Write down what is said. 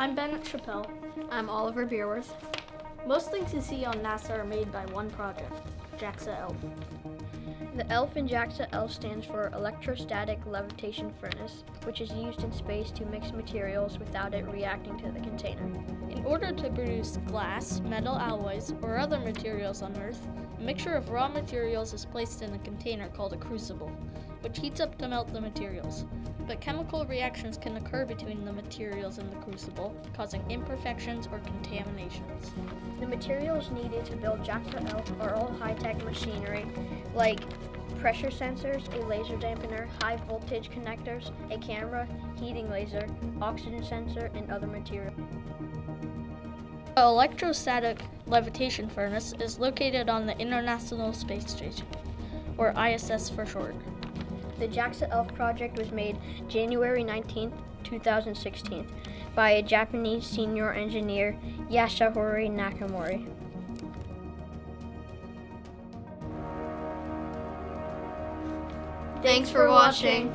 I'm Bennett Chappelle. I'm Oliver Beerworth. Most things you see on NASA are made by one project, JAXA ELF. The ELF in JAXA ELF stands for Electrostatic Levitation Furnace, which is used in space to mix materials without it reacting to the container. In order to produce glass, metal alloys, or other materials on Earth, a mixture of raw materials is placed in a container called a crucible, which heats up to melt the materials. But chemical reactions can occur between the materials in the crucible, causing imperfections or contaminations. The materials needed to build JAXA ELF are all high-tech machinery, like pressure sensors, a laser dampener, high voltage connectors, a camera, heating laser, oxygen sensor, and other materials. The electrostatic levitation furnace is located on the International Space Station, or ISS for short. The JAXA ELF project was made January 19, 2016, by a Japanese senior engineer, Yasuhiro Nakamori. Thanks for watching.